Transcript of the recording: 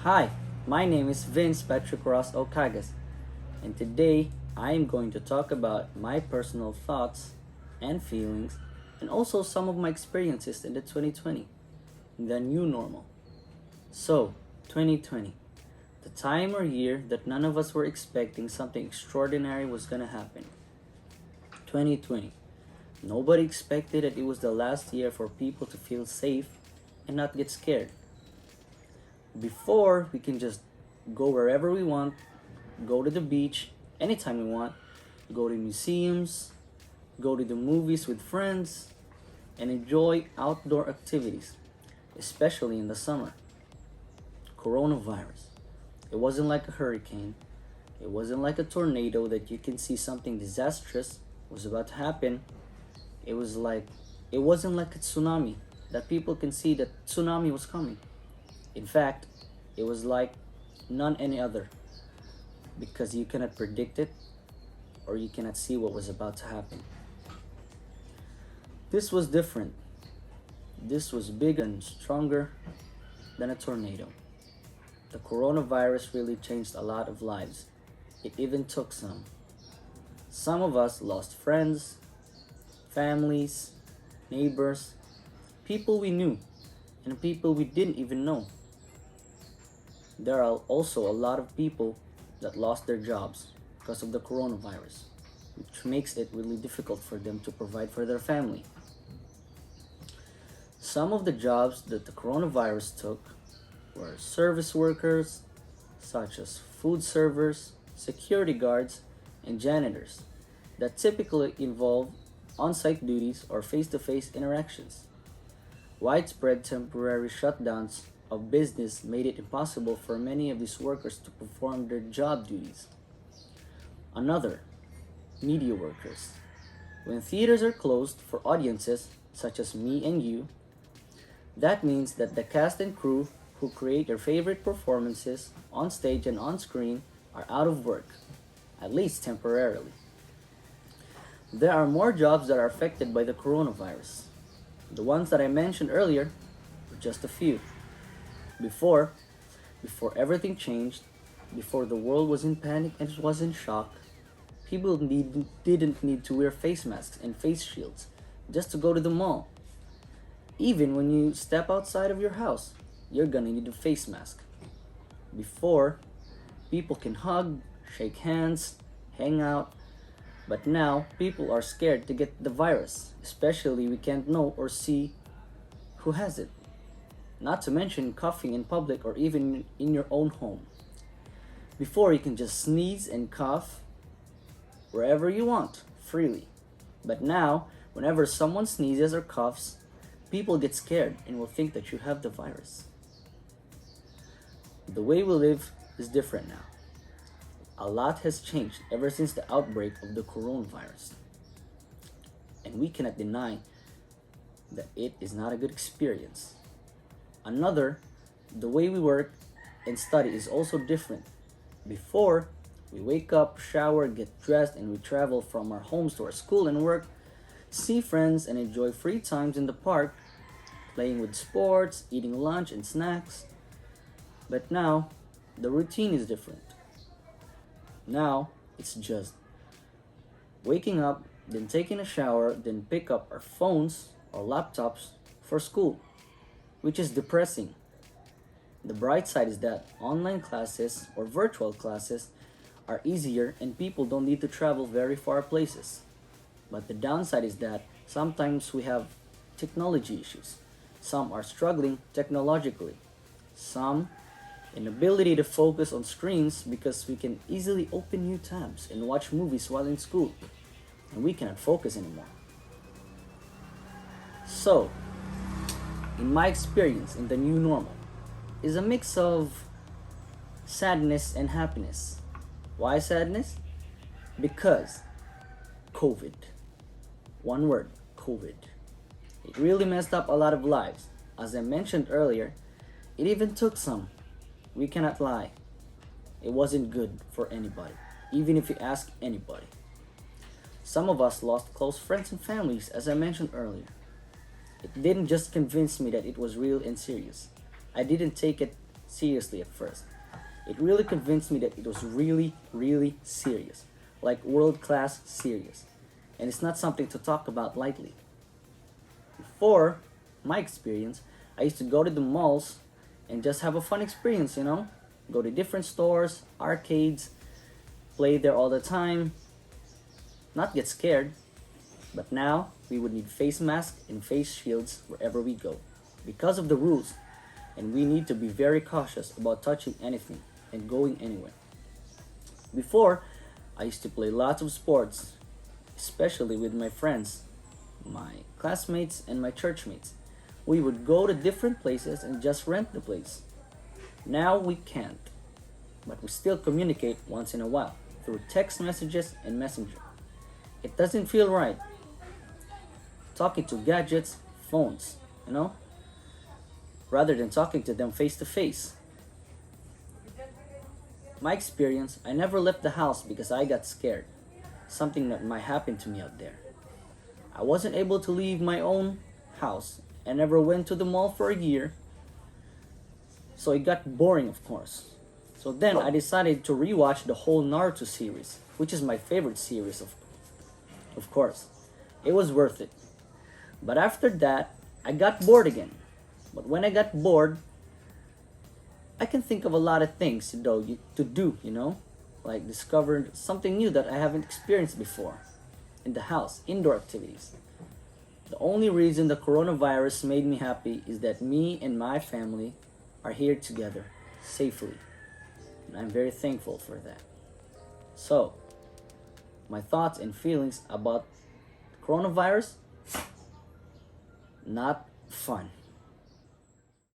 Hi, my name is Vjynz Cagas, and today I am going to talk about my personal thoughts and feelings, and also some of my experiences in the 2020, the new normal. So, 2020, the time or year that none of us were expecting something extraordinary was gonna happen. 2020, nobody expected that it was the last year for people to feel safe and not get scared. Before, we can just go wherever we want, go to the beach anytime we want, go to museums, go to the movies with friends, and enjoy outdoor activities, especially in the summer. Coronavirus. It wasn't like a hurricane. It wasn't like a tornado that you can see something disastrous was about to happen. It was like it wasn't like a tsunami that people can see that tsunami was coming. In fact, it was like none any other because you cannot predict it or you cannot see what was about to happen. This was different. This was bigger and stronger than a tornado. The coronavirus really changed a lot of lives. It even took some. Some of us lost friends, families, neighbors, people we knew, and people we didn't even know. There are also a lot of people that lost their jobs because of the coronavirus, which makes it really difficult for them to provide for their family. Some of the jobs that the coronavirus took were service workers, such as food servers, security guards, and janitors, that typically involve on site duties or face to face interactions. Widespread temporary shutdowns of business made it impossible for many of these workers to perform their job duties. Another, media workers. When theaters are closed for audiences, such as me and you, that means that the cast and crew who create their favorite performances on stage and on screen are out of work, at least temporarily. There are more jobs that are affected by the coronavirus. The ones that I mentioned earlier were just a few. Before, before everything changed, before the world was in panic and was in shock, didn't need to wear face masks and face shields just to go to the mall. Even when you step outside of your house, you're gonna need a face mask. Before, people can hug, shake hands, hang out, but now people are scared to get the virus, especially we can't know or see who has it. Not to mention coughing in public or even in your own home. Before, you can just sneeze and cough wherever you want, freely. But now, whenever someone sneezes or coughs, people get scared and will think that you have the virus. The way we live is different now. A lot has changed ever since the outbreak of the coronavirus. And we cannot deny that it is not a good experience. Another, the way we work and study is also different. Before, we wake up, shower, get dressed, and we travel from our homes to our school and work, see friends, and enjoy free times in the park, playing with sports, eating lunch and snacks. But now, the routine is different. Now, it's just waking up, then taking a shower, then pick up our phones or laptops for school, which is depressing. The bright side is that online classes or virtual classes are easier and people don't need to travel very far places. But the downside is that sometimes we have technology issues. Some are struggling technologically. Some inability to focus on screens because we can easily open new tabs and watch movies while in school, and we cannot focus anymore. So, in my experience in the new normal, is a mix of sadness and happiness. Why sadness? Because COVID. One word, COVID. It really messed up a lot of lives. As I mentioned earlier, it even took some. We cannot lie. It wasn't good for anybody, even if you ask anybody. Some of us lost close friends and families, as I mentioned earlier. It didn't just convince me that it was real and serious. I didn't take it seriously at first. It really convinced me that it was really, really serious, like world-class serious. And it's not something to talk about lightly. Before my experience, I used to go to the malls and just have a fun experience, you know? Go to different stores, arcades, play there all the time, not get scared. But now, we would need face masks and face shields wherever we go because of the rules, and we need to be very cautious about touching anything and going anywhere. Before, I used to play lots of sports, especially with my friends, my classmates, and my churchmates. We would go to different places and just rent the place. Now we can't, but we still communicate once in a while through text messages and messenger. It doesn't feel right talking to gadgets, phones, you know, rather than talking to them face to face. My experience, I never left the house because I got scared. Something that might happen to me out there. I wasn't able to leave my own house and never went to the mall for a year. So it got boring, of course. So then I decided to rewatch the whole Naruto series, which is my favorite series of course. It was worth it. But after that, I got bored again. But when I got bored, I can think of a lot of things to do, you know? Like discover something new that I haven't experienced before. In the house, indoor activities. The only reason the coronavirus made me happy is that me and my family are here together, safely. And I'm very thankful for that. So, my thoughts and feelings about coronavirus, not fun.